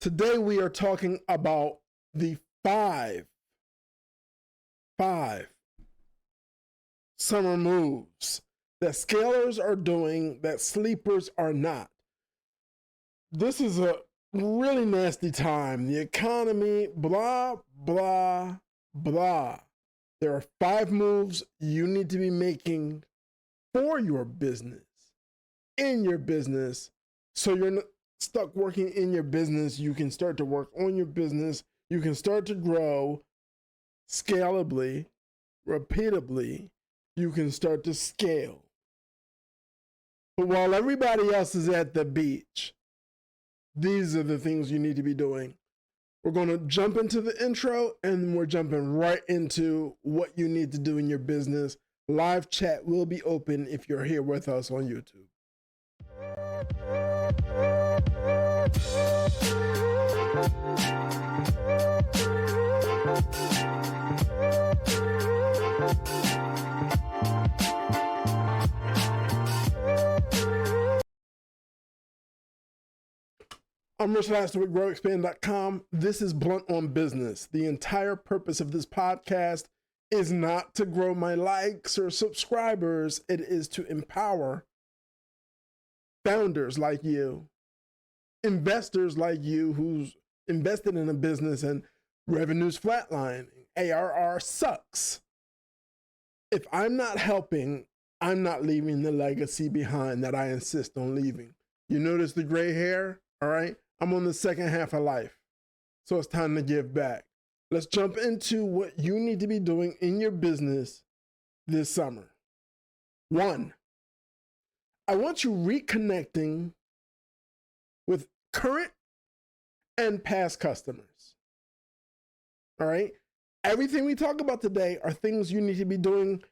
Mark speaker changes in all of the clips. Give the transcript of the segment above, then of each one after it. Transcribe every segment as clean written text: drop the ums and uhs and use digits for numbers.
Speaker 1: Today we are talking about the five summer moves that scalers are doing that sleepers are not. This is a really nasty time. The economy, blah, blah, blah. There are 5 moves you need to be making for your business, in your business, so you're not stuck working in your business. You can start to work on your business. You can start to grow scalably, repeatably. You can start to scale. But while everybody else is at the beach, these are the things you need to be doing. We're going to jump into the intro and we're jumping right into what you need to do in your business. Live chat will be open if you're here with us on YouTube. I'm Rich Laster with GrowExpand.com. This is Blunt on Business. The entire purpose of this podcast is not to grow my likes or subscribers. It is to empower founders like you, investors like you who's invested in a business and revenue's flatlining, ARR sucks. If I'm not helping, I'm not leaving the legacy behind that I insist on leaving. You notice the gray hair? All right. I'm on the second half of life, so it's time to give back. Let's jump into what you need to be doing in your business this summer. 1, I want you reconnecting with current and past customers. All right? Everything we talk about today are things you need to be doing,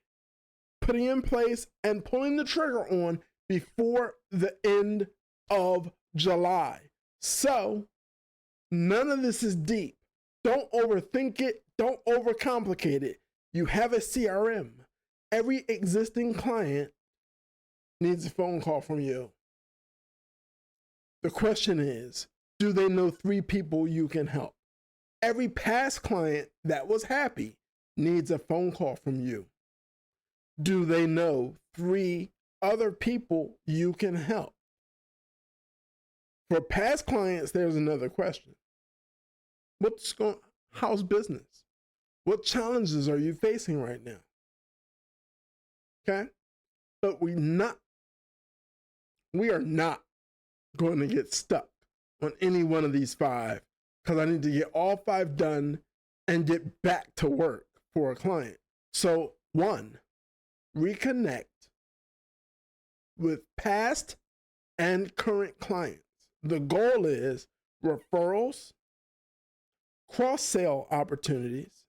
Speaker 1: putting in place, and pulling the trigger on before the end of July. So, none of this is deep. Don't overthink it. Don't overcomplicate it. You have a CRM. Every existing client needs a phone call from you. The question is, do they know 3 people you can help? Every past client that was happy needs a phone call from you. Do they know 3 other people you can help? For past clients, there's another question. How's business? What challenges are you facing right now? Okay? But we are not going to get stuck on any one of these 5 because I need to get all 5 done and get back to work for a client. So 1, reconnect with past and current clients. The goal is referrals, cross-sell opportunities,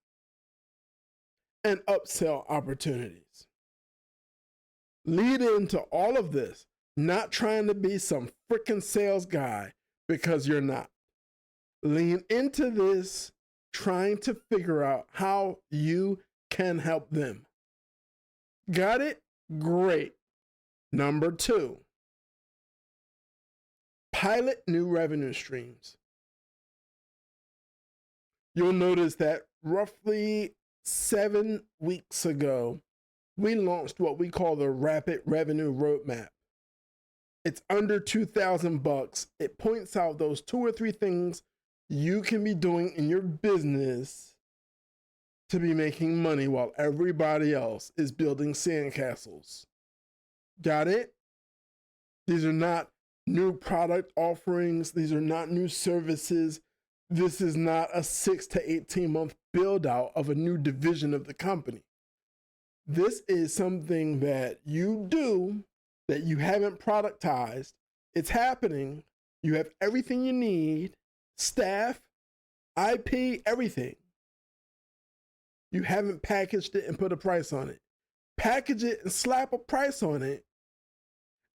Speaker 1: and upsell opportunities. Lead into all of this, not trying to be some freaking sales guy because you're not. Lean into this, trying to figure out how you can help them. Got it? Great. Number 2. Pilot new revenue streams. You'll notice that roughly 7 weeks ago, we launched what we call the Rapid Revenue Roadmap. It's under $2,000. It points out those 2 or 3 things you can be doing in your business to be making money while everybody else is building sandcastles. Got it? These are not new product offerings. These are not new services. This is not a 6 to 18 month build out of a new division of the company. This is something that you do that you haven't productized. It's happening. You have everything you need, staff, IP, everything. You haven't packaged it and put a price on it. Package it and slap a price on it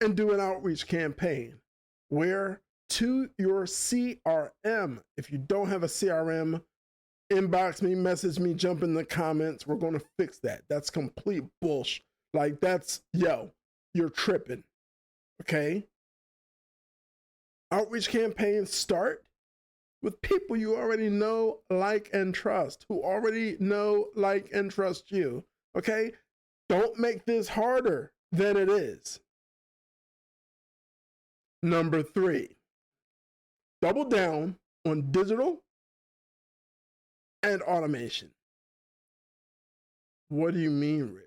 Speaker 1: and do an outreach campaign where to your CRM. If you don't have a CRM, inbox me, message me, jump in the comments. We're going to fix that. That's complete bullshit. Like you're tripping. Okay? Outreach campaigns start with people you already know, like, and trust, who already know, like, and trust you. Okay? Don't make this harder than it is. Number 3, double down on digital and automation. What do you mean, Rich?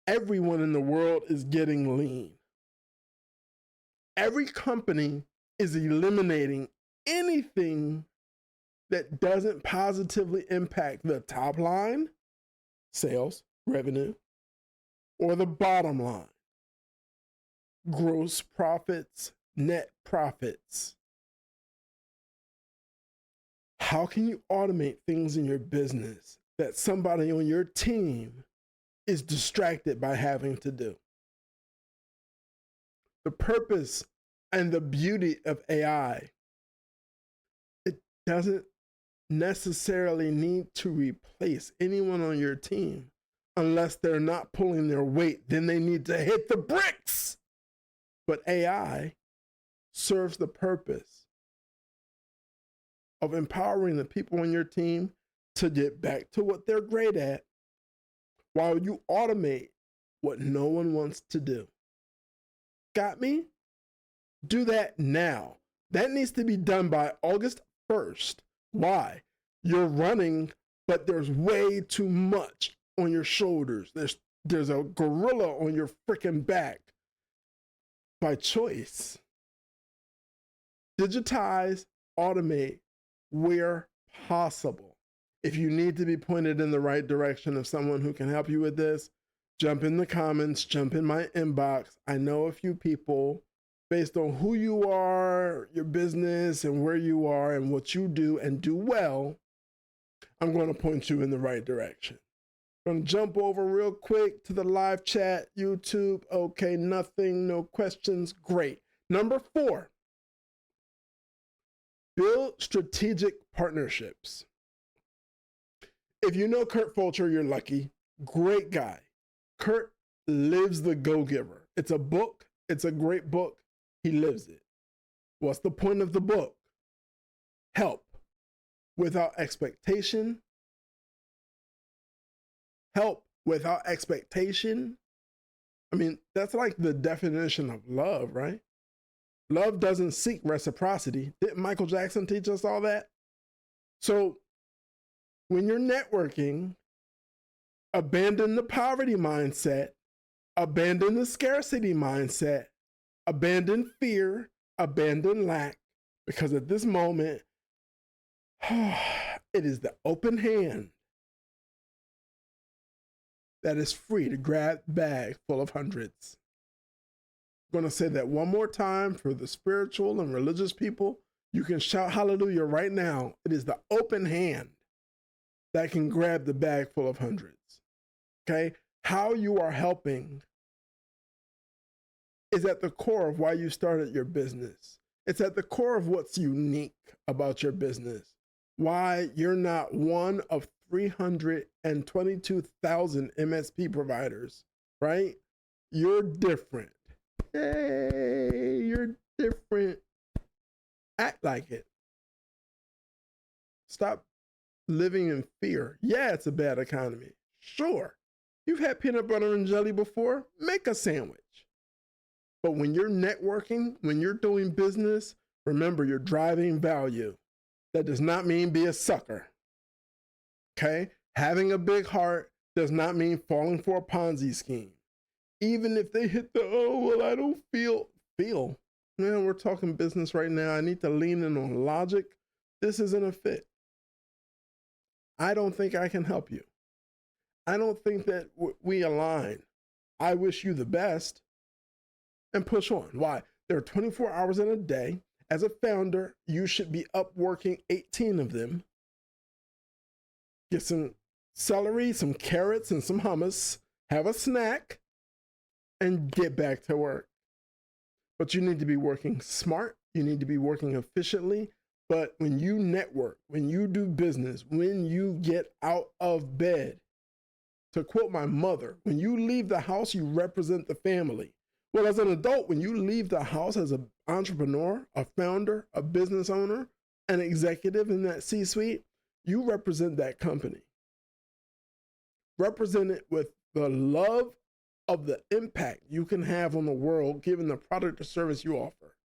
Speaker 1: Everyone in the world is getting lean. Every company is eliminating anything that doesn't positively impact the top line, sales, revenue, or the bottom line, gross profits, net profits. How can you automate things in your business that somebody on your team is distracted by having to do? The purpose and the beauty of AI, it doesn't necessarily need to replace anyone on your team unless they're not pulling their weight. Then they need to hit the bricks. But AI serves the purpose of empowering the people on your team to get back to what they're great at while you automate what no one wants to do. Got me? Do that now. That needs to be done by August 1st. Why? You're running, but there's way too much on your shoulders. There's a gorilla on your freaking back. By choice. Digitize, automate where possible. If you need to be pointed in the right direction of someone who can help you with this, jump in the comments, jump in my inbox. I know a few people based on who you are, your business, and where you are and what you do and do well. I'm going to point you in the right direction. I'm going to jump over real quick to the live chat, YouTube. Okay, nothing, no questions. Great. Number 4, build strategic partnerships. If you know Kurt Fulcher, you're lucky. Great guy. Kurt lives the go-giver. It's a book. It's a great book. He lives it. What's the point of the book? Help without expectation. Help without expectation. I mean, that's like the definition of love, right? Love doesn't seek reciprocity. Didn't Michael Jackson teach us all that? So when you're networking, abandon the poverty mindset, abandon the scarcity mindset, abandon fear, abandon lack, because at this moment, it is the open hand that is free to grab the bag full of hundreds. I'm going to say that one more time for the spiritual and religious people. You can shout hallelujah right now. It is the open hand that can grab the bag full of hundreds. Okay? How you are helping is at the core of why you started your business. It's at the core of what's unique about your business. Why you're not one of 322,000 MSP providers, right? You're different. Hey, you're different. Act like it. Stop living in fear. Yeah, it's a bad economy. Sure. You've had peanut butter and jelly before. Make a sandwich. But when you're networking, when you're doing business, remember you're driving value. That does not mean be a sucker. Okay? Having a big heart does not mean falling for a Ponzi scheme. Even if they hit the, oh, well, I don't feel. Man, we're talking business right now. I need to lean in on logic. This isn't a fit. I don't think I can help you. I don't think that we align. I wish you the best and push on. Why? There are 24 hours in a day. As a founder, you should be up working 18 of them. Get some celery, some carrots, and some hummus. Have a snack and get back to work. But you need to be working smart. You need to be working efficiently. But when you network, when you do business, when you get out of bed, to quote my mother, when you leave the house, you represent the family. Well, as an adult, when you leave the house as an entrepreneur, a founder, a business owner, an executive in that C-suite, you represent that company. Represent it with the love of the impact you can have on the world given the product or service you offer.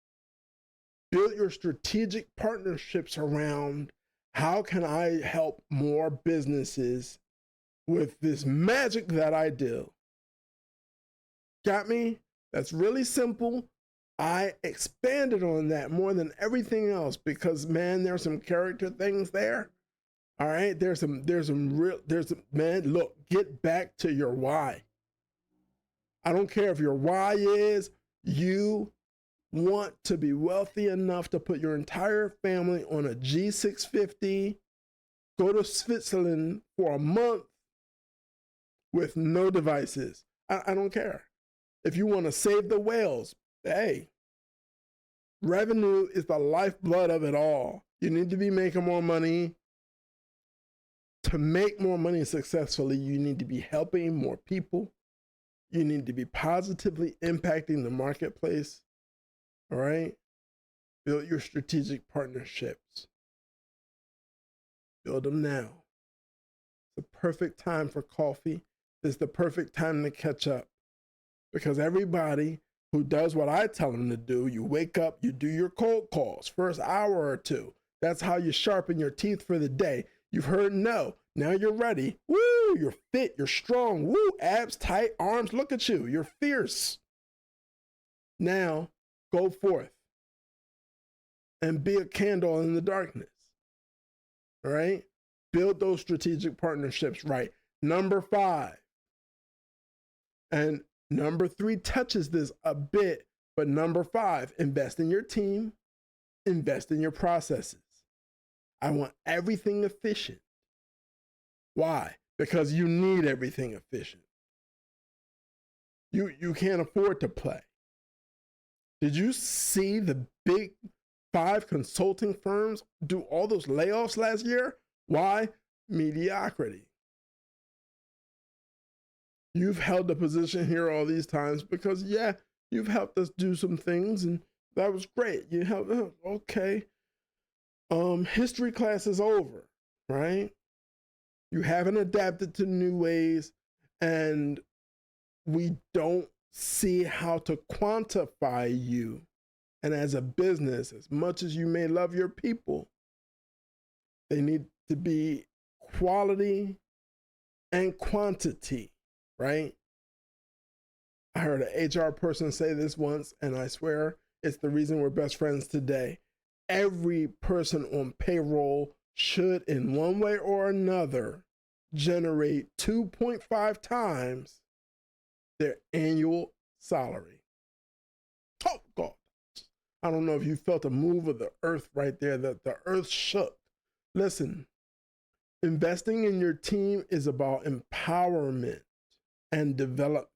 Speaker 1: Build your strategic partnerships around how can I help more businesses with this magic that I do. Got me? That's really simple. I expanded on that more than everything else because, man, there's some character things there. All right, man, look, get back to your why. I don't care if your why is you want to be wealthy enough to put your entire family on a G650, go to Switzerland for a month with no devices. I don't care. If you want to save the whales, hey, revenue is the lifeblood of it all. You need to be making more money. To make more money successfully, you need to be helping more people. You need to be positively impacting the marketplace. All right? Build your strategic partnerships. Build them now. It's the perfect time for coffee. It's the perfect time to catch up. Because everybody who does what I tell them to do, you wake up, you do your cold calls, first hour or two. That's how you sharpen your teeth for the day. You've heard no. Now you're ready. Woo, you're fit, you're strong. Woo, abs tight, arms, look at you. You're fierce. Now, go forth and be a candle in the darkness. All right? Build those strategic partnerships right. Number 5. And number 3 touches this a bit, but number 5, invest in your team, invest in your processes. I want everything efficient. Why? Because you need everything efficient. You can't afford to play. Did you see the big 5 consulting firms do all those layoffs last year? Why? Mediocrity. You've held the position here all these times because, yeah, you've helped us do some things and that was great. You helped, okay. History class is over, right? You haven't adapted to new ways and we don't see how to quantify you. And as a business, as much as you may love your people, they need to be quality and quantity, right? I heard an HR person say this once, and I swear it's the reason we're best friends today. Every person on payroll should, in one way or another, generate 2.5 times their annual salary. Oh, God. I don't know if you felt a move of the earth right there, that the earth shook. Listen, investing in your team is about empowerment and development.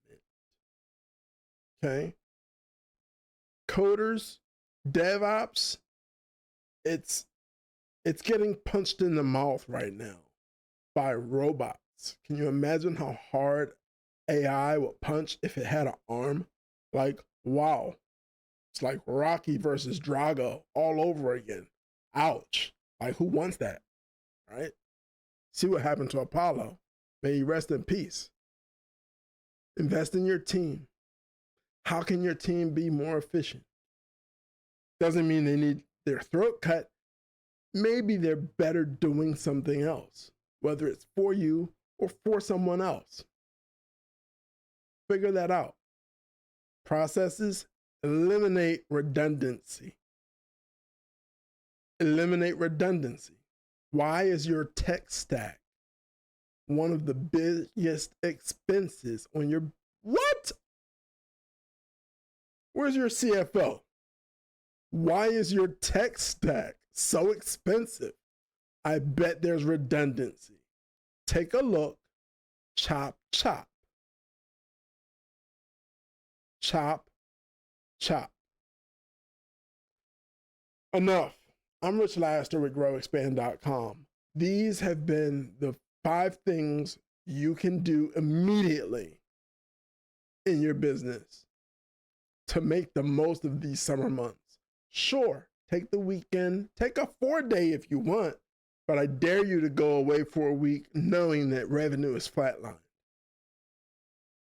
Speaker 1: Okay? Coders, DevOps, it's getting punched in the mouth right now by robots. Can you imagine how hard AI would punch if it had an arm? Like, wow. It's like Rocky versus Drago all over again. Ouch. Like, who wants that? Right? See what happened to Apollo. May he rest in peace. Invest in your team. How can your team be more efficient? Doesn't mean they need their throat cut. Maybe they're better doing something else, whether it's for you or for someone else. Figure that out. Processes, eliminate redundancy. Eliminate redundancy. Why is your tech stack one of the biggest expenses on your, what? Where's your CFO? Why is your tech stack so expensive? I bet there's redundancy. Take a look. Chop, chop. Chop, chop. Enough. I'm Rich Laster with GrowExpand.com. These have been the 5 things you can do immediately in your business to make the most of these summer months. Sure, take the weekend, take a 4-day if you want, but I dare you to go away for a week knowing that revenue is flatlined.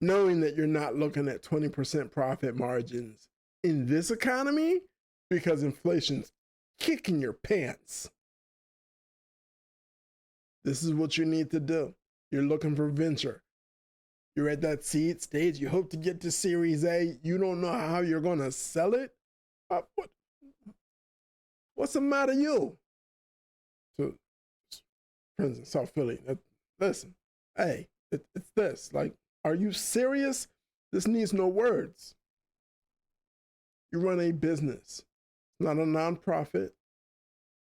Speaker 1: Knowing that you're not looking at 20% profit margins in this economy because inflation's kicking your pants. This is what you need to do. You're looking for venture. You're at that seed stage. You hope to get to Series A. You don't know how you're going to sell it. What's the matter you? So, friends in South Philly, listen, hey, it's this. Like, are you serious? This needs no words. You run a business. It's not a nonprofit.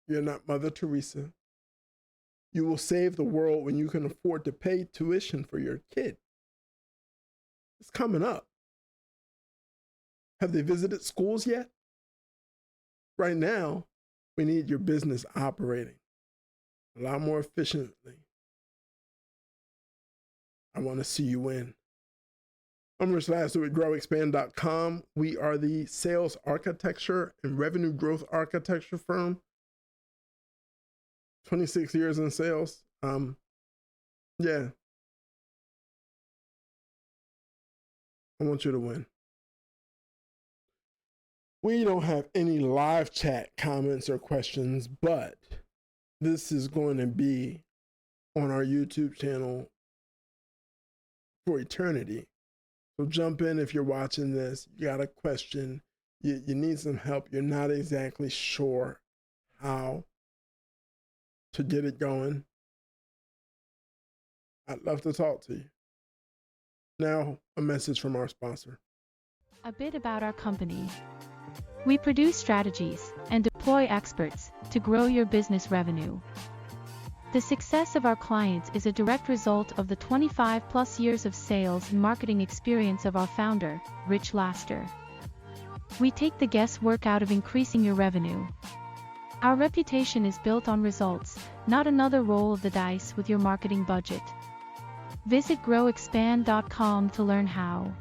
Speaker 1: You're not Mother Teresa. You will save the world when you can afford to pay tuition for your kid. It's coming up. Have they visited schools yet? Right now, we need your business operating a lot more efficiently. I want to see you win. I'm Rich Lasser with GrowExpand.com. We are the sales architecture and revenue growth architecture firm. 26 years in sales. Yeah. I want you to win. We don't have any live chat comments or questions, but this is going to be on our YouTube channel for eternity. So jump in if you're watching this. You got a question. You need some help. You're not exactly sure how to get it going. I'd love to talk to you. Now, a message from our sponsor.
Speaker 2: A bit about our company. We produce strategies and deploy experts to grow your business revenue. The success of our clients is a direct result of the 25+ years of sales and marketing experience of our founder, Rich Lasser. We take the guesswork out of increasing your revenue. Our reputation is built on results, not another roll of the dice with your marketing budget. Visit GrowExpand.com to learn how.